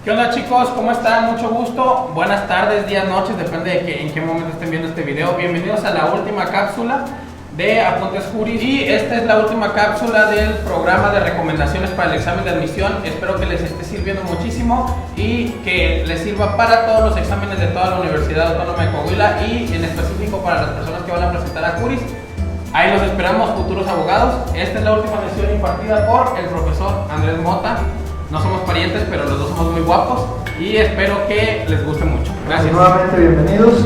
¿Qué onda, chicos? ¿Cómo están? Mucho gusto. Buenas tardes, días, noches, depende de en qué momento estén viendo este video. Bienvenidos a la última cápsula de Apuntes Juris. Y esta es la última cápsula del programa de recomendaciones para el examen de admisión. Espero que les esté sirviendo muchísimo y que les sirva para todos los exámenes de toda la Universidad Autónoma de Coahuila y en específico para las personas que van a presentar a Juris. Ahí los esperamos, futuros abogados. Esta es la última lección impartida por el profesor Andrés Mota. No somos parientes, pero los dos somos muy guapos y espero que les guste mucho. Gracias. Nuevamente bienvenidos.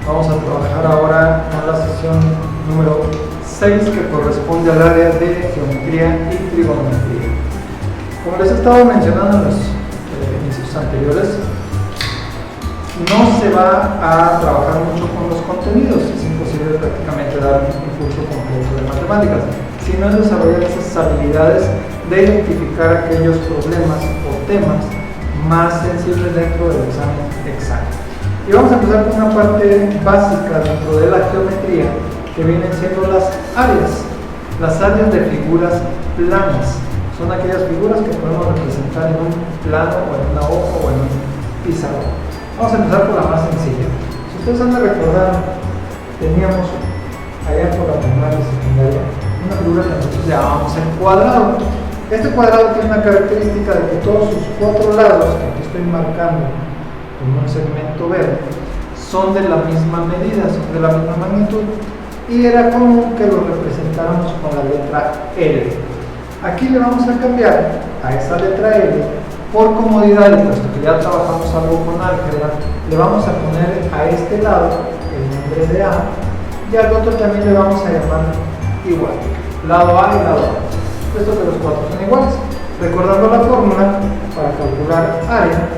Vamos a trabajar ahora con la sesión número 6 que corresponde al área de geometría y trigonometría. Como les he estado mencionando en los inicios anteriores, no se va a trabajar mucho con los contenidos. Es imposible prácticamente dar un curso completo de matemáticas, sino es desarrollar esas habilidades de identificar aquellos problemas o temas más sensibles dentro del examen exacto. Y vamos a empezar con una parte básica dentro de la geometría, que vienen siendo las áreas de figuras planas. Son aquellas figuras que podemos representar en un plano o en una hoja o en un pizarrón. Vamos a empezar por la más sencilla. Si ustedes han de recordar, teníamos allá por la primaria y secundaria una figura que nosotros llamábamos el cuadrado. Este cuadrado tiene una característica de que todos sus cuatro lados, que aquí estoy marcando con un segmento verde, son de la misma medida, son de la misma magnitud, y era común que lo representáramos con la letra L. Aquí le vamos a cambiar a esa letra L por comodidad, y puesto que ya trabajamos algo con álgebra, le vamos a poner a este lado el nombre de A, y al otro también le vamos a llamar igual, lado A y lado A. Puesto que los cuatro son iguales. Recordando la fórmula para calcular área,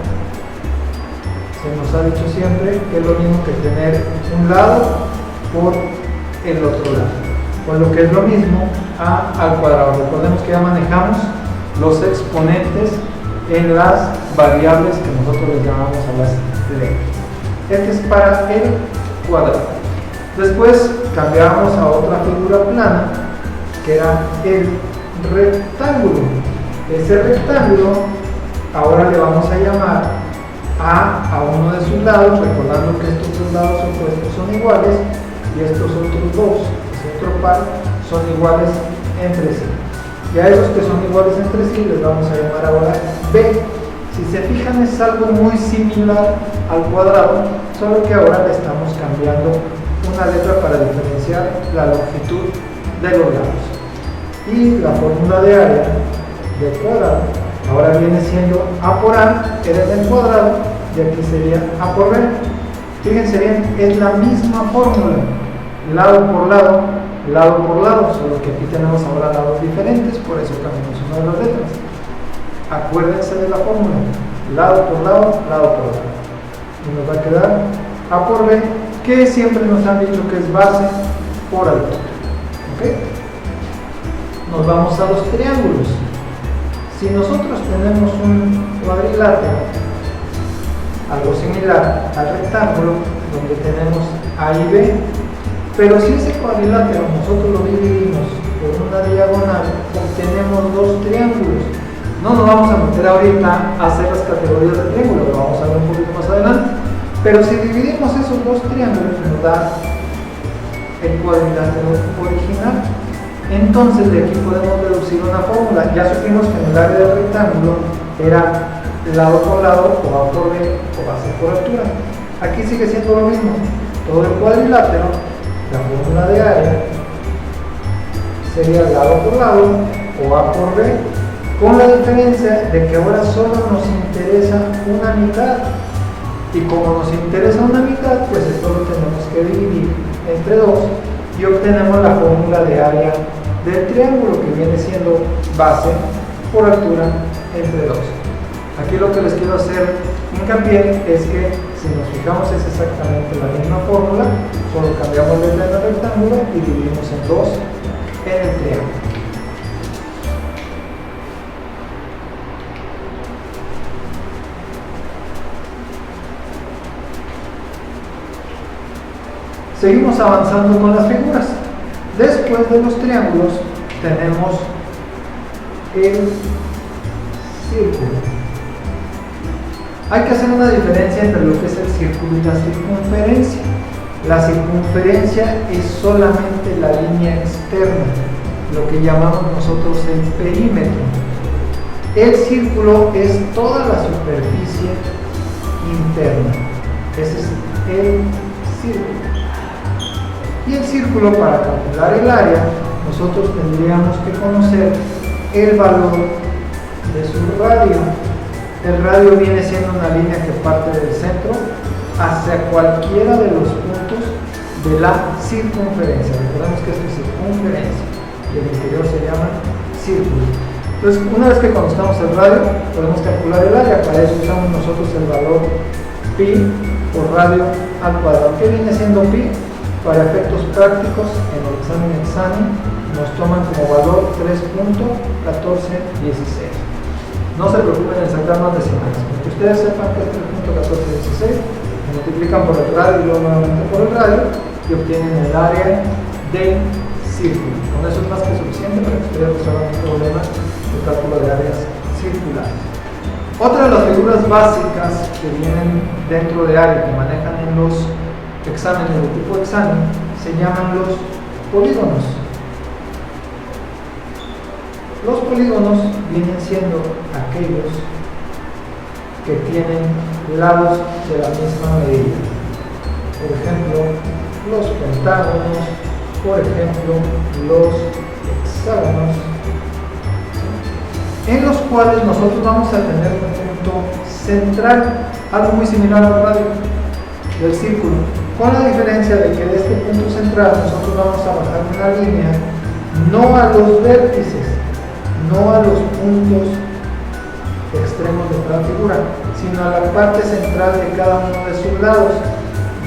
se nos ha dicho siempre que es lo mismo que tener un lado por el otro lado, por lo que es lo mismo A al cuadrado. Recordemos que ya manejamos los exponentes en las variables que nosotros les llamamos a las letras. Este es para el cuadrado. Después cambiamos a otra figura plana, que era el rectángulo. Ese rectángulo ahora le vamos a llamar a uno de sus lados, recordando que estos dos lados opuestos son iguales y estos otros dos, ese otro par, son iguales entre sí. Y a esos que son iguales entre sí les vamos a llamar ahora B. Si se fijan, es algo muy similar al cuadrado, solo que ahora le estamos cambiando una letra para diferenciar la longitud de los lados. Y la fórmula de área del cuadrado ahora viene siendo A por A, que era del cuadrado, y aquí sería A por B. Fíjense bien, es la misma fórmula, lado por lado, solo que aquí tenemos ahora lados diferentes, por eso cambiamos una de las letras. Acuérdense de la fórmula, lado por lado, y nos va a quedar A por B, que siempre nos han dicho que es base por altura. ¿Okay? Nos vamos a los triángulos. Si nosotros tenemos un cuadrilátero, algo similar al rectángulo, donde tenemos A y B, pero si ese cuadrilátero nosotros lo dividimos por una diagonal, obtenemos dos triángulos. No nos vamos a meter ahorita a hacer las categorías de triángulo, lo vamos a ver un poquito más adelante, pero si dividimos esos dos triángulos nos da el cuadrilátero original. Entonces de aquí podemos deducir una fórmula. Ya supimos que en el área del rectángulo era lado por lado, o A por B, o base por altura. Aquí sigue siendo lo mismo. Todo el cuadrilátero, la fórmula de área sería lado por lado, o A por B, con la diferencia de que ahora solo nos interesa una mitad. Y como nos interesa una mitad, pues esto lo tenemos que dividir entre dos y obtenemos la fórmula de área del triángulo, que viene siendo base por altura entre 2. Aquí lo que les quiero hacer hincapié es que si nos fijamos es exactamente la misma fórmula, solo cambiamos letra en el rectángulo y dividimos en 2 en el triángulo. Seguimos avanzando con las figuras. Después de los triángulos tenemos el círculo. Hay que hacer una diferencia entre lo que es el círculo y la circunferencia. La circunferencia es solamente la línea externa, lo que llamamos nosotros el perímetro. El círculo es toda la superficie interna. Ese es el círculo. Y el círculo, para calcular el área, nosotros tendríamos que conocer el valor de su radio. El radio viene siendo una línea que parte del centro hacia cualquiera de los puntos de la circunferencia. Recordemos que esto es circunferencia y el interior se llama círculo. Entonces, una vez que conozcamos el radio, podemos calcular el área. Para eso usamos nosotros el valor pi por radio al cuadrado. ¿Qué viene siendo pi? Para efectos prácticos, en el examen nos toman como valor 3.1416. No se preocupen en sacar más decimales. Para que ustedes sepan que es 3.1416, multiplican por el radio y luego nuevamente por el radio y obtienen el área del círculo. Con eso es más que suficiente para que ustedes resuelvan un problema de cálculo de áreas circulares. Otra de las figuras básicas que vienen dentro de área que manejan en los exámenes de tipo examen se llaman los polígonos. Los polígonos vienen siendo aquellos que tienen lados de la misma medida. Por ejemplo, los pentágonos, por ejemplo, los hexágonos, en los cuales nosotros vamos a tener un punto central, algo muy similar al radio del círculo, con la diferencia de que de este punto central nosotros vamos a bajar una línea no a los vértices, no a los puntos extremos de cada figura, sino a la parte central de cada uno de sus lados,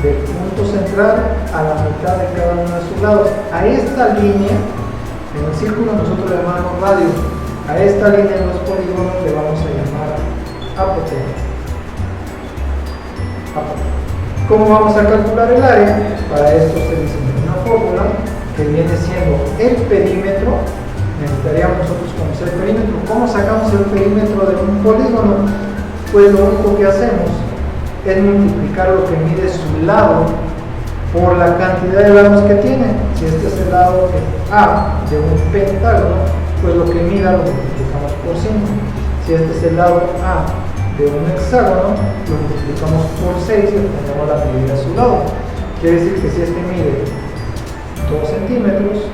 del punto central a la mitad de cada uno de sus lados. A esta línea, en el círculo nosotros le llamamos radio, a esta línea en los polígonos le vamos a llamar apotema. ¿Cómo vamos a calcular el área? Para esto se diseñó una fórmula que viene siendo el perímetro. Necesitaríamos nosotros conocer el perímetro. ¿Cómo sacamos el perímetro de un polígono? Pues lo único que hacemos es multiplicar lo que mide su lado por la cantidad de lados que tiene. Si este es el lado A de un pentágono, pues lo que mida lo multiplicamos por 5. Si este es el lado A de un hexágono, lo multiplicamos por 6 y obtenemos la medida de su lado. Quiere decir que si este mide 2 centímetros,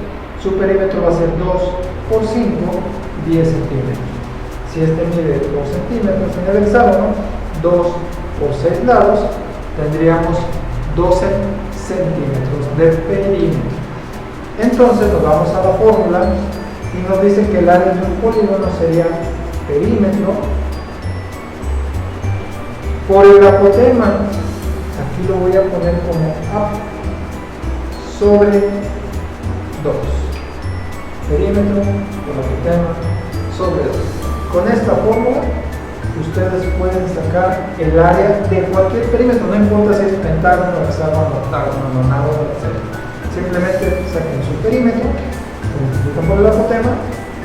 su perímetro va a ser 2 por 5, 10 centímetros. Si este mide 2 centímetros en el hexágono, 2 por 6 lados, tendríamos 12 centímetros de perímetro. Entonces nos vamos a la fórmula y nos dice que el área de un polígono sería perímetro por el apotema. Aquí lo voy a poner como A sobre 2. Perímetro por apotema sobre 2. Con esta fórmula ustedes pueden sacar el área de cualquier perímetro, no importa si es pentágono, hexágono, octágono, nonágono, etc. Simplemente saquen su perímetro, lo multiplican por el apotema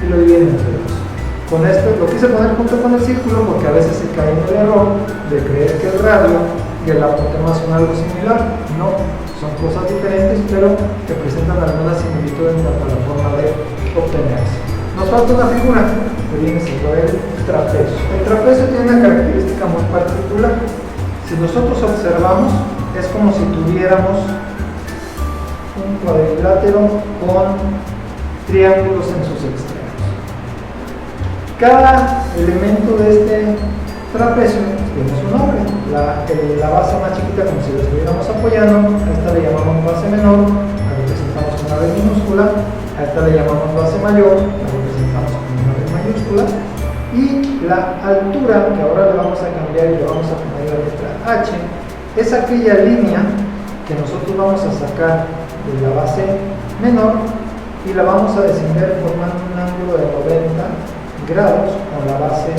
y lo dividen entre 2. Con esto lo quise poner junto con el círculo porque a veces se cae en el error de creer que el radio y el apotema son algo similar. No, son cosas diferentes, pero que presentan alguna similitud en cuanto a la forma de obtenerse. Nos falta una figura que viene siendo el trapecio. El trapecio tiene una característica muy particular. Si nosotros observamos, es como si tuviéramos un cuadrilátero con triángulos en sus extremos. Cada elemento de este trapecio tiene su nombre. La base más chiquita, como si la estuviéramos apoyando, a esta le llamamos base menor, la representamos con una B minúscula. A esta le llamamos base mayor, la representamos con una B mayúscula. Y la altura, que ahora le vamos a cambiar y le vamos a poner la letra H, es aquella línea que nosotros vamos a sacar de la base menor y la vamos a descender formando un ángulo de 90 grados con la base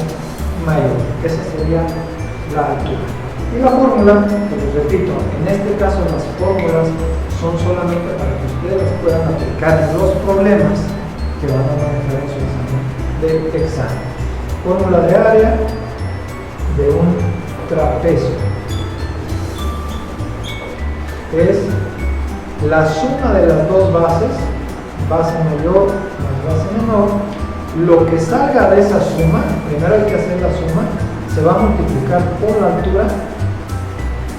mayor. Esa sería la altura. Y la fórmula, que les repito, en este caso las fórmulas son solamente para que ustedes puedan aplicar los problemas que van a manejar en su examen de examen. Fórmula de área de un trapecio. Es la suma de las dos bases, base mayor más base menor. Lo que salga de esa suma, primero hay que hacer la suma, se va a multiplicar por la altura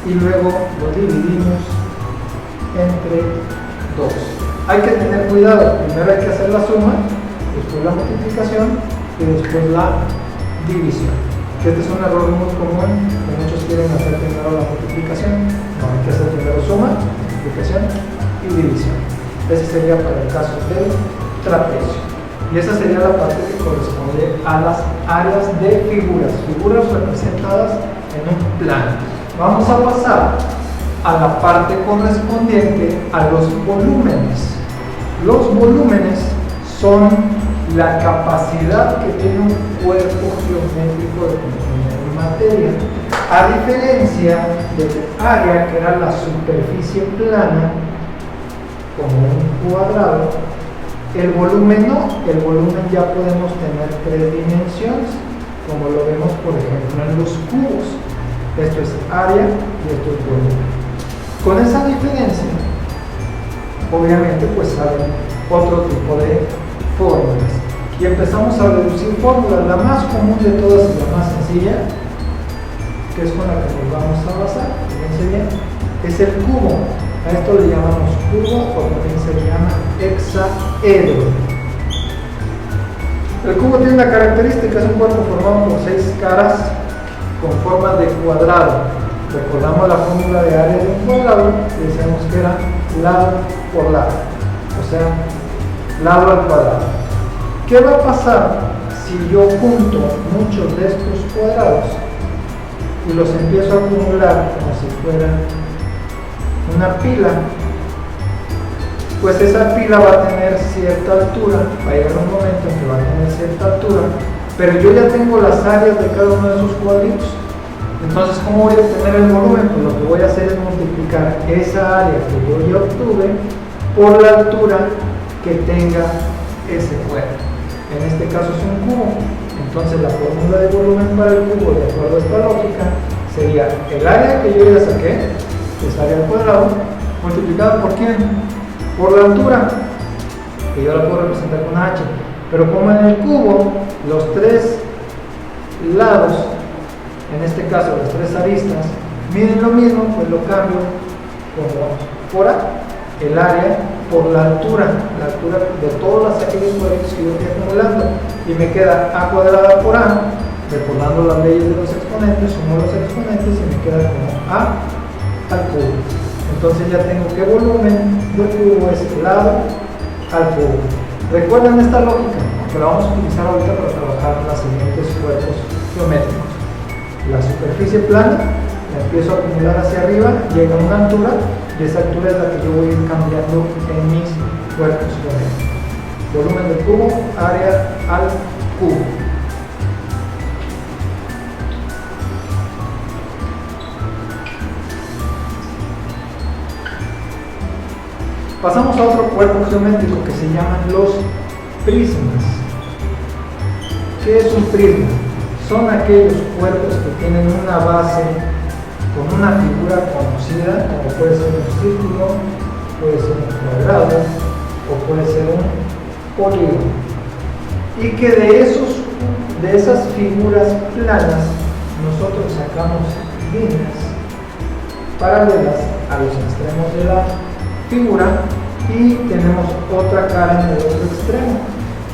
y luego lo dividimos entre 2. Hay que tener cuidado, primero hay que hacer la suma, después la multiplicación y después la división. Este es un error muy común, que muchos quieren hacer primero la multiplicación. No, hay que hacer primero suma, multiplicación y división. Ese sería para el caso del trapecio. Y esa sería la parte que corresponde a las áreas de figuras representadas en un plano. Vamos a pasar a la parte correspondiente a los volúmenes. Los volúmenes son la capacidad que tiene un cuerpo geométrico de contener materia, a diferencia del área, que era la superficie plana, como un cuadrado. El volumen no, el volumen ya podemos tener 3 dimensiones, como lo vemos por ejemplo en los cubos. Esto es área y esto es volumen. Con esa diferencia, obviamente pues salen otro tipo de fórmulas. Y empezamos a reducir fórmulas. La más común de todas y la más sencilla, que es con la que nos vamos a basar, fíjense bien, es el cubo. A esto le llamamos cubo o también se le llama hexaedro. El cubo tiene una característica, es un cuerpo formado por 6 caras con forma de cuadrado. Recordamos la fórmula de área de un cuadrado y decíamos que era lado por lado, o sea, lado al cuadrado. ¿Qué va a pasar si yo junto muchos de estos cuadrados y los empiezo a acumular como si fueran una pila? Pues esa pila va a tener cierta altura, va a llegar un momento en que va a tener cierta altura, pero yo ya tengo las áreas de cada uno de esos cuadritos. Entonces, ¿cómo voy a obtener el volumen? Pues lo que voy a hacer es multiplicar esa área que yo ya obtuve por la altura que tenga ese cuerpo. En este caso es un cubo. Entonces la fórmula de volumen para el cubo, de acuerdo a esta lógica, sería el área que yo ya saqué, que es área al cuadrado, multiplicado por ¿quién? Por la altura, que yo la puedo representar con h. Pero como en el cubo los 3 lados, en este caso las 3 aristas, miden lo mismo, pues lo cambio como por A, el área por la altura de todos aquellos cuadritos que yo estoy acumulando, y me queda A cuadrada por A, recordando las leyes de los exponentes, sumo los exponentes y me queda como A al cubo. Entonces ya tengo que volumen del cubo es lado al cubo. Recuerden esta lógica, que la vamos a utilizar ahorita para trabajar en los siguientes cuerpos geométricos. La superficie plana la empiezo a acumular hacia arriba, llega a una altura y esa altura es la que yo voy a ir cambiando en mis cuerpos geométricos. Volumen del cubo, área al cubo. Pasamos a otro cuerpo geométrico que se llaman los prismas. ¿Qué es un prisma? Son aquellos cuerpos que tienen una base con una figura conocida, como puede ser un círculo, puede ser un cuadrado o puede ser un polígono, y que de esas figuras planas nosotros sacamos líneas paralelas a los extremos de la figura y tenemos otra cara en el otro extremo.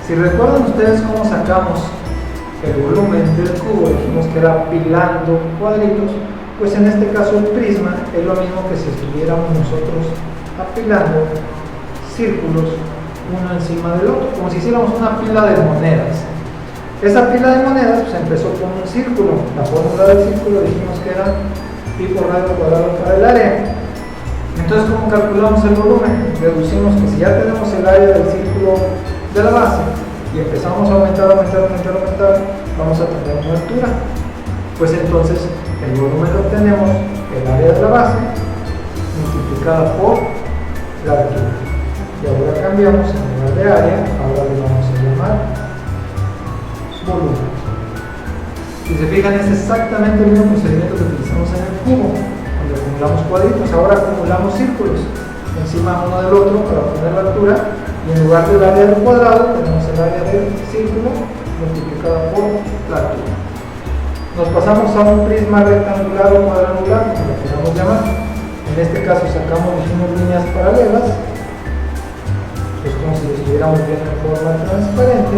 Si recuerdan ustedes cómo sacamos el volumen del cubo, dijimos que era apilando cuadritos, pues en este caso el prisma es lo mismo que si estuviéramos nosotros apilando círculos uno encima del otro, como si hiciéramos una pila de monedas. Esa pila de monedas pues empezó con un círculo. La fórmula del círculo dijimos que era pi por radio cuadrado para el área. Entonces, ¿cómo calculamos el volumen? Deducimos que si ya tenemos el área del círculo de la base y empezamos a aumentar, vamos a tener una altura. Pues entonces el volumen lo obtenemos el área de la base multiplicada por la altura. Y ahora cambiamos, en lugar de área, ahora le vamos a llamar volumen. Si se fijan, es exactamente el mismo procedimiento que utilizamos en el cubo, donde acumulamos cuadritos. Ahora acumulamos círculos encima uno del otro para obtener la altura, y en lugar del área del cuadrado tenemos el área del círculo multiplicada por la altura. Nos pasamos a un prisma rectangular o cuadrangular, como lo queramos llamar. En este caso sacamos unas líneas paralelas, es como si lo estuviéramos viendo en forma transparente.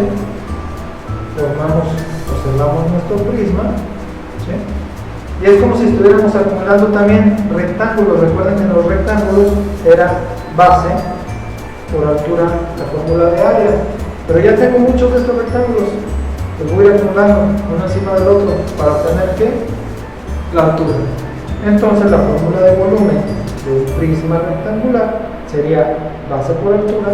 Observamos nuestro prisma, ¿sí? Y es como si estuviéramos acumulando también rectángulos. Recuerden que en los rectángulos era base por altura la fórmula de área, pero ya tengo muchos de estos rectángulos, los voy a ir acumulando uno encima del otro para obtener ¿qué? La altura. Entonces la fórmula de volumen de un prisma rectangular sería base por altura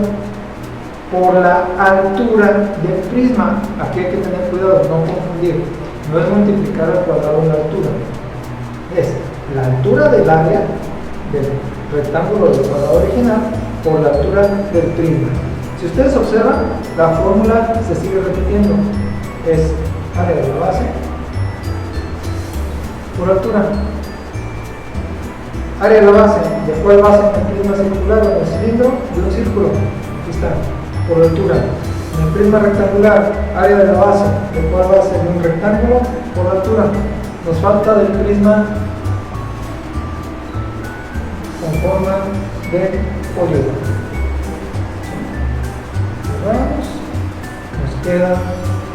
por la altura del prisma. Aquí hay que tener cuidado, no confundir. No es multiplicar al cuadrado la altura, es la altura del área del rectángulo del cuadrado original por la altura del prisma. Si ustedes observan, la fórmula se sigue repitiendo, es área de la base por altura. Área de la base, ¿de cuál base? En el prisma circular o en el cilindro de un círculo. Aquí está, por altura. En el prisma rectangular, área de la base, ¿de cuál base? De un rectángulo por altura. Nos falta del prisma con forma de polígono. Cerramos, nos queda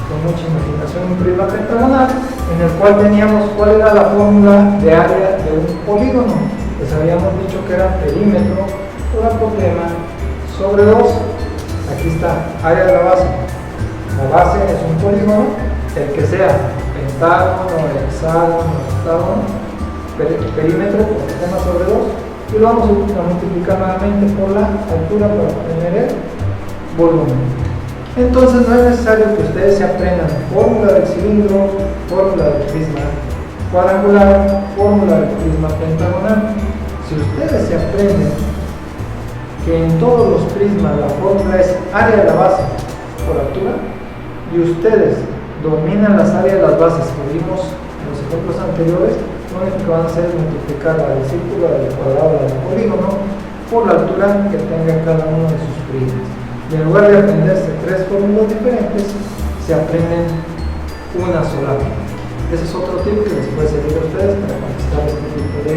con mucha imaginación un prisma pentagonal en el cual teníamos cuál era la fórmula de área de un polígono. Les habíamos dicho que era perímetro por apotema sobre 2. Aquí está, área de la base. La base es un polígono, el que sea pentágono, hexágono, octágono, perímetro por apotema sobre 2, y lo vamos a multiplicar nuevamente por la altura para obtener el volumen. Entonces no es necesario que ustedes se aprendan fórmula del cilindro, fórmula del prisma cuadrangular, fórmula del prisma pentagonal. Si ustedes se aprenden que en todos los prismas la fórmula es área de la base por altura, y ustedes dominan las áreas de las bases que vimos en los ejemplos anteriores, lo único que van a hacer es multiplicar la del círculo, la del cuadrado, la del polígono por la altura que tenga cada uno de sus prismas. Y en lugar de aprenderse 3 fórmulas diferentes, se aprenden una sola. Ese es otro tip que les puede servir a ustedes para contestar este tipo de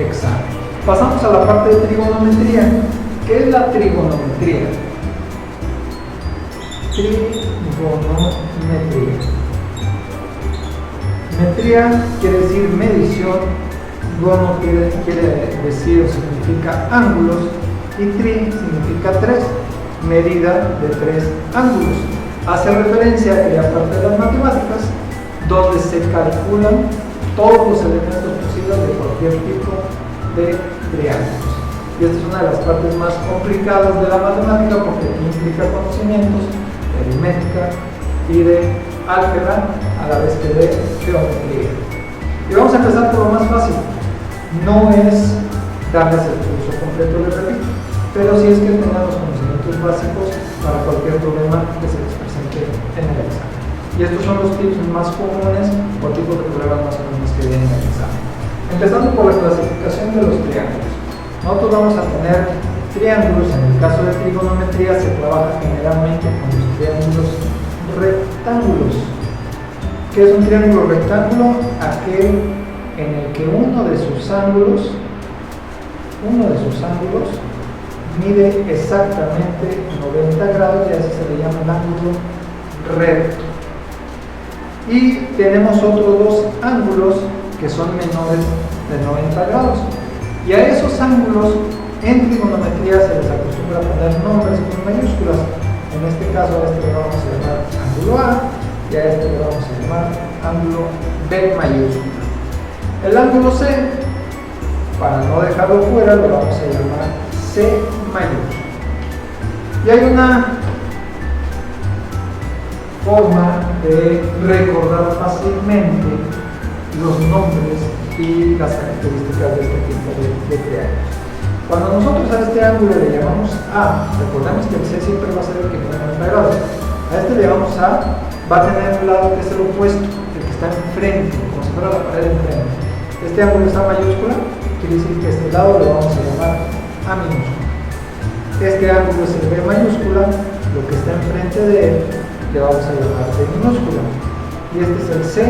examen. Pasamos a la parte de trigonometría. ¿Qué es la trigonometría? Trigonometría. Metría quiere decir medición, gono quiere decir o significa ángulos, y tri significa 3, medida de 3 ángulos. Hace referencia a aquella parte de las matemáticas donde se calculan todos los elementos posibles de cualquier tipo de triángulos. Y esta es una de las partes más complicadas de la matemática porque implica conocimientos de aritmética y de álgebra a la vez que de geometría. Y vamos a empezar por lo más fácil. No es darles el curso completo, les repito, pero sí es que tengan los conocimientos básicos para cualquier problema que se les presente en el examen. Y estos son los tips más comunes o tipos de problemas más comunes que vienen en el examen. Empezando por la clasificación de los triángulos. Nosotros vamos a tener triángulos. En el caso de trigonometría se trabaja generalmente con los triángulos rectángulos. ¿Qué es un triángulo rectángulo? Aquel en el que uno de sus ángulos mide exactamente 90 grados, y así se le llama el ángulo recto. Y tenemos otros dos ángulos que son menores de 90 grados. Y a esos ángulos en trigonometría se les acostumbra a poner nombres con mayúsculas. En este caso a este le vamos a llamar ángulo A y a este le vamos a llamar ángulo B mayúscula. El ángulo C, para no dejarlo fuera, lo vamos a llamar C mayúscula. Y hay una forma de recordar fácilmente los nombres y las características de este tipo de triángulos. Cuando nosotros a este ángulo le llamamos A, recordemos que el C siempre va a ser el que tiene 90 grados. A este le llamamos A, va a tener un lado que es el opuesto, el que está en enfrente, como si fuera la pared enfrente. Este ángulo está mayúscula, quiere decir que este lado lo vamos a llamar A minúscula. Este ángulo es el B mayúscula, lo que está enfrente de él le vamos a llamar B minúscula. Y este es el C,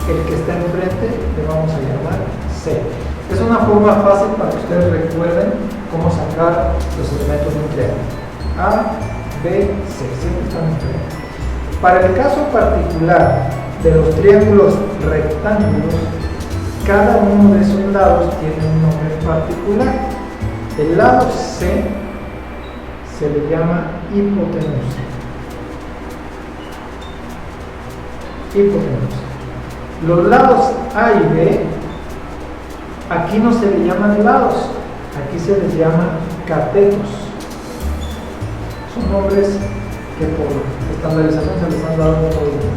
el que está enfrente le vamos a llamar C. Es una forma fácil para que ustedes recuerden cómo sacar los elementos nucleares. A, B, C, siempre están enfrente. Para el caso particular de los triángulos rectángulos, cada uno de esos lados tiene un nombre particular. El lado C se le llama hipotenusa. Hipotenusa. Los lados A y B, aquí no se le llaman lados, aquí se les llama catetos. Son nombres que por estandarización se les han dado en otro idioma.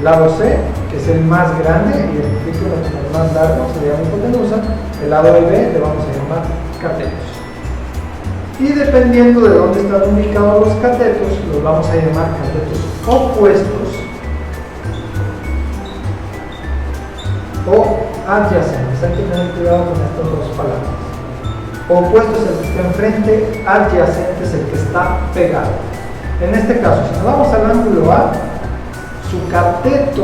Lado C, que es el más grande, identifico el más largo, se le llama hipotenusa. El lado B le vamos a llamar catetos. Y dependiendo de dónde están ubicados los catetos, los vamos a llamar catetos opuestos o adyacentes. Hay que tener cuidado con estas dos palabras. Opuesto es el que está enfrente, adyacente es el que está pegado. En este caso, si nos vamos al ángulo A, su cateto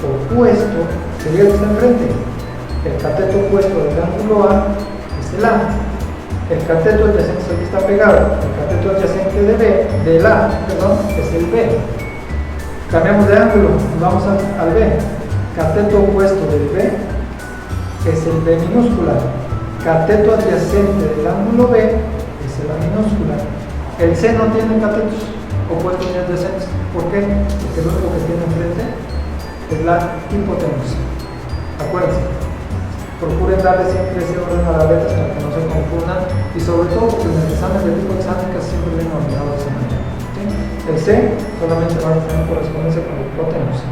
opuesto sería el que está enfrente. El cateto opuesto del ángulo A es el A. El cateto adyacente es el que está pegado. El cateto adyacente del A es el B. Cambiamos de ángulo, vamos al B. Cateto opuesto del B es el B minúscula. Cateto adyacente del ángulo B es el A minúscula. El C no tiene catetos opuestos ni adyacentes. ¿Por qué? Porque lo único que tiene enfrente es la hipotenusa. Acuérdense, procuren darle siempre ese orden a las letras para que no se confundan, y sobre todo porque en el examen de tipo exámenes siempre viene ordenado de esa manera. ¿Sí? El C solamente va a tener correspondencia con la hipotenusa.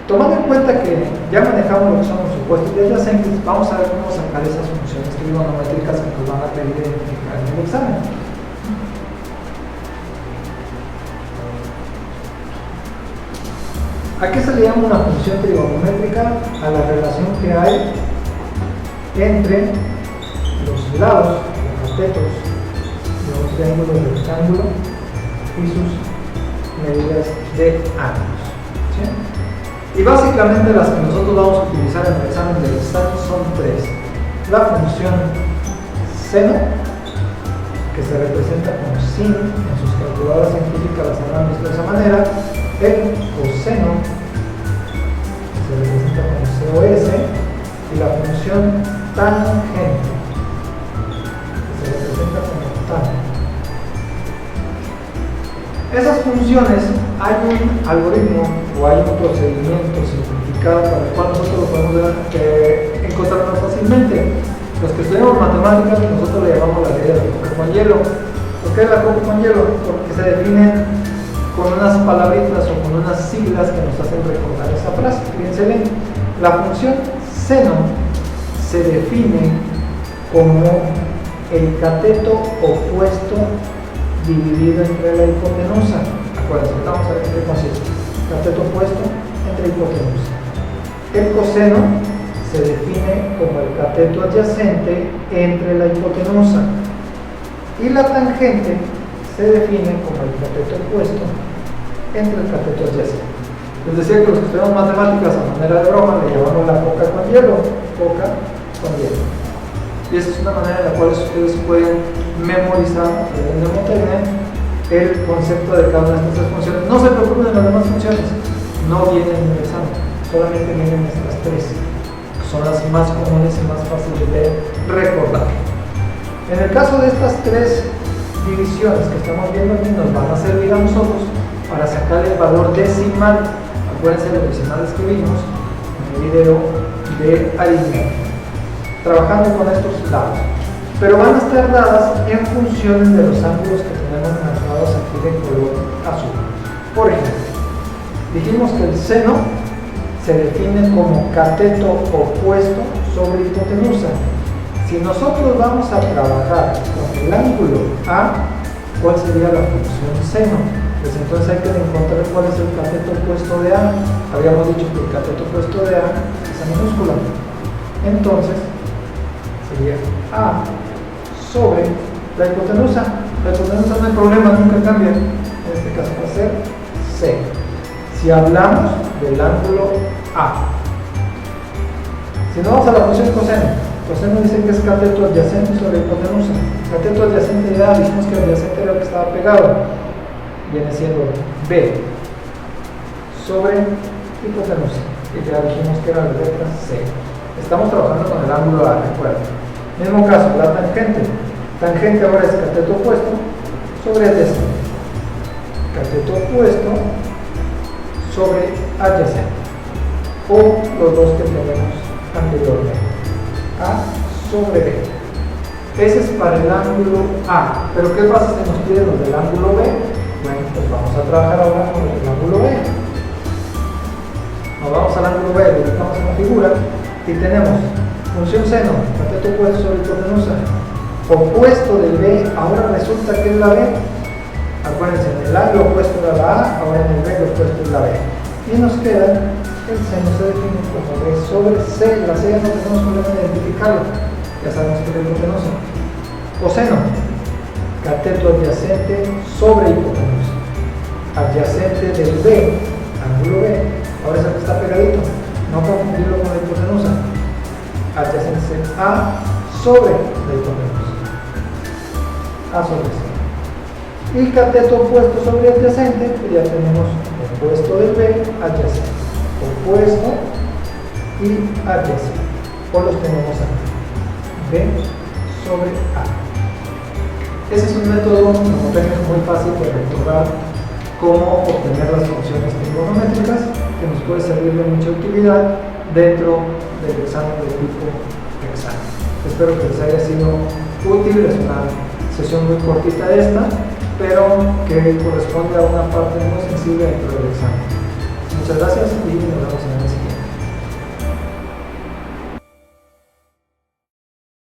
Tomando en cuenta que ya manejamos lo que son los supuestos y adyacentes, vamos a ver cómo sacar esas funciones trigonométricas que nos van a pedir identificar en el examen. ¿A qué se le llama una función trigonométrica? A la relación que hay entre los lados, los catetos de un triángulo rectángulo y sus medidas de ángulos. ¿Sí? Y básicamente las que nosotros vamos a utilizar en el examen del Estado son tres. La función seno, que se representa como sin, en sus calculadoras científicas las habrán visto de esa manera. El coseno, que se representa como COS, y la función tangente, que se representa como tan. Esas funciones, hay un algoritmo o hay un procedimiento simplificado para el cual nosotros lo podemos encontrar más fácilmente. Los que estudiamos matemáticas, nosotros le llamamos la ley de la coca con hielo. ¿Por qué la coca con hielo? Porque se definen con unas palabritas o con unas siglas que nos hacen recordar esa frase. Fíjense bien, la función seno se define como el cateto opuesto dividido entre la hipotenusa. Acuérdense, vamos a ver en qué consiste. Cateto opuesto entre hipotenusa. El coseno se define como el cateto adyacente entre la hipotenusa. Y la tangente se define como el cateto opuesto entre el cateto adyacente. Les decía que los que estudiamos matemáticas a manera de broma le llamamos la coca con hielo. Coca con hielo. Y esa es una manera en la cual ustedes pueden memorizar el concepto de cada una de estas funciones. No se preocupen de las demás funciones, no vienen en el examen, solamente vienen estas tres, que son las más comunes y más fáciles de recordar. En el caso de estas tres divisiones que estamos viendo aquí, nos van a servir a nosotros para sacar el valor decimal. Acuérdense de los decimales que vimos en el video de aritmética, trabajando con estos lados, pero van a estar dadas en funciones de los ángulos que tenemos marcados aquí de color azul. Por ejemplo, dijimos que el seno se define como cateto opuesto sobre hipotenusa. Si nosotros vamos a trabajar con el ángulo A, ¿cuál sería la función seno? Pues entonces hay que encontrar cuál es el cateto opuesto de A. Habíamos dicho que el cateto opuesto de A es A minúscula. Entonces sería A sobre la hipotenusa. La hipotenusa no hay problema, nunca cambia. En este caso va a ser C. Si hablamos del ángulo A. Si no, vamos a la función coseno. Coseno dice que es cateto adyacente sobre hipotenusa. Cateto adyacente de A, dijimos que adyacente era el que estaba pegado. Viene siendo B sobre hipotenusa. Y ya dijimos que era la letra C. Estamos trabajando con el ángulo A, recuerda. Mismo caso, la tangente. Tangente ahora es cateto opuesto sobre adyacente. Cateto opuesto sobre adyacente. O los dos que tenemos anteriormente. A sobre B. Ese es para el ángulo A. Pero ¿qué pasa si nos piden los del ángulo B? Bueno, pues vamos a trabajar ahora con el ángulo B. Nos vamos al ángulo B, lo ubicamos en la figura y tenemos función seno, cateto opuesto sobre hipotenusa. Opuesto del B, ahora resulta que es la B. Acuérdense, en el A lo opuesto era la A, ahora en el B lo opuesto es la B. Y nos queda el seno, se define como B sobre C. La C ya no tenemos problema de identificarlo, ya sabemos que es la hipotenusa. Coseno, cateto adyacente sobre hipotenusa. Adyacente del B, ángulo B, ahora es el que está pegadito, no confundirlo con la hipotenusa. Adyacente A sobre la hipotenusa. A sobre C. Y cateto opuesto sobre adyacente, pues ya tenemos opuesto del B, adyacente. Opuesto y adyacente. O los tenemos aquí. B sobre A. Ese es un método mnemotécnico muy fácil de recordar cómo obtener las funciones trigonométricas, que nos puede servir de mucha utilidad dentro del examen de tipo examen. Espero que les haya sido útil. Es una sesión muy cortita esta, pero que corresponde a una parte muy sensible dentro del examen. Muchas gracias y nos vemos en el